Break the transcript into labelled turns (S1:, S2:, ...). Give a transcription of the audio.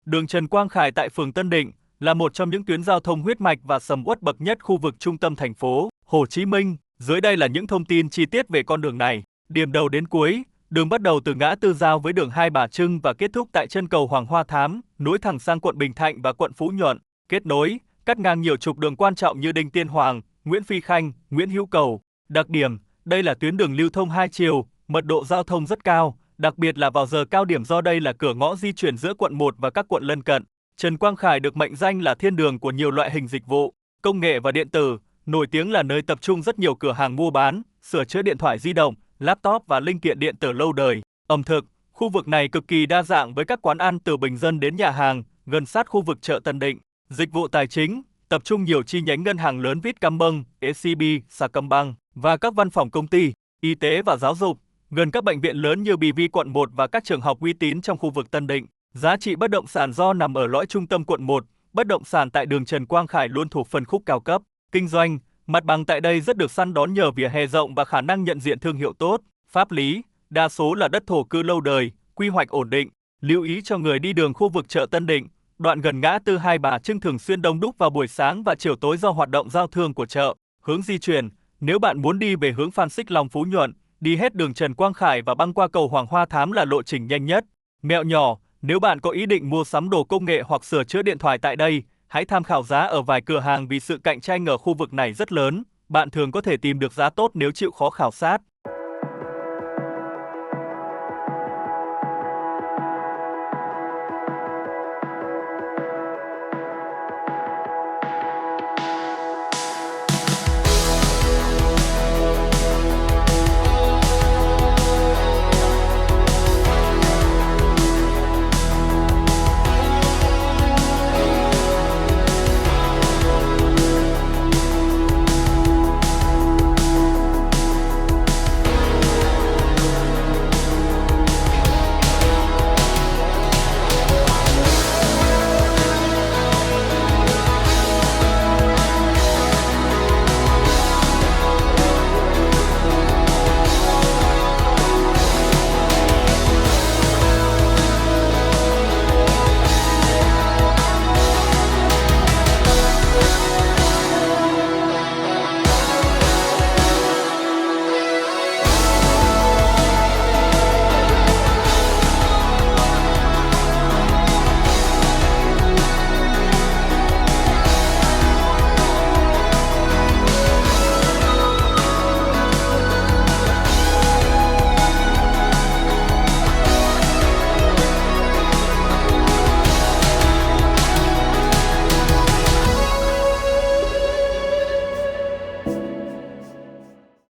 S1: Đường Trần Quang Khải tại phường Tân Định là một trong những tuyến giao thông huyết mạch và sầm uất bậc nhất khu vực trung tâm thành phố Hồ Chí Minh. Dưới đây là những thông tin chi tiết về con đường này. Điểm đầu đến cuối, đường bắt đầu từ ngã tư giao với đường Hai Bà Trưng và kết thúc tại chân cầu Hoàng Hoa Thám, nối thẳng sang quận Bình Thạnh và quận Phú Nhuận, kết nối, cắt ngang nhiều trục đường quan trọng như Đinh Tiên Hoàng, Nguyễn Phi Khanh, Nguyễn Hữu Cầu. Đặc điểm, đây là tuyến đường lưu thông hai chiều, mật độ giao thông rất cao, đặc biệt là vào giờ cao điểm do đây là cửa ngõ di chuyển giữa quận 1 và các quận lân cận. Trần Quang Khải được mệnh danh là thiên đường của nhiều loại hình dịch vụ, công nghệ và điện tử, nổi tiếng là nơi tập trung rất nhiều cửa hàng mua bán, sửa chữa điện thoại di động, laptop và linh kiện điện tử lâu đời. Ẩm thực, khu vực này cực kỳ đa dạng với các quán ăn từ bình dân đến nhà hàng, gần sát khu vực chợ Tân Định. Dịch vụ tài chính, tập trung nhiều chi nhánh ngân hàng lớn Vietcombank, SCB, Sacombank và các văn phòng công ty, y tế và giáo dục, gần các bệnh viện lớn như BV quận 1 và các trường học uy tín trong khu vực Tân Định. Giá trị bất động sản do nằm ở lõi trung tâm quận 1, bất động sản tại đường Trần Quang Khải luôn thuộc phân khúc cao cấp. Kinh doanh, mặt bằng tại đây rất được săn đón nhờ vỉa hè rộng và khả năng nhận diện thương hiệu tốt. Pháp lý, đa số là đất thổ cư lâu đời, quy hoạch ổn định. Lưu ý cho người đi đường khu vực chợ Tân Định, đoạn gần ngã tư Hai Bà Trưng thường xuyên đông đúc vào buổi sáng và chiều tối do hoạt động giao thương của chợ. Hướng di chuyển, nếu bạn muốn đi về hướng Phan Xích Long Phú Nhuận, đi hết đường Trần Quang Khải và băng qua cầu Hoàng Hoa Thám là lộ trình nhanh nhất. Mẹo nhỏ, nếu bạn có ý định mua sắm đồ công nghệ hoặc sửa chữa điện thoại tại đây, hãy tham khảo giá ở vài cửa hàng vì sự cạnh tranh ở khu vực này rất lớn. Bạn thường có thể tìm được giá tốt nếu chịu khó khảo sát.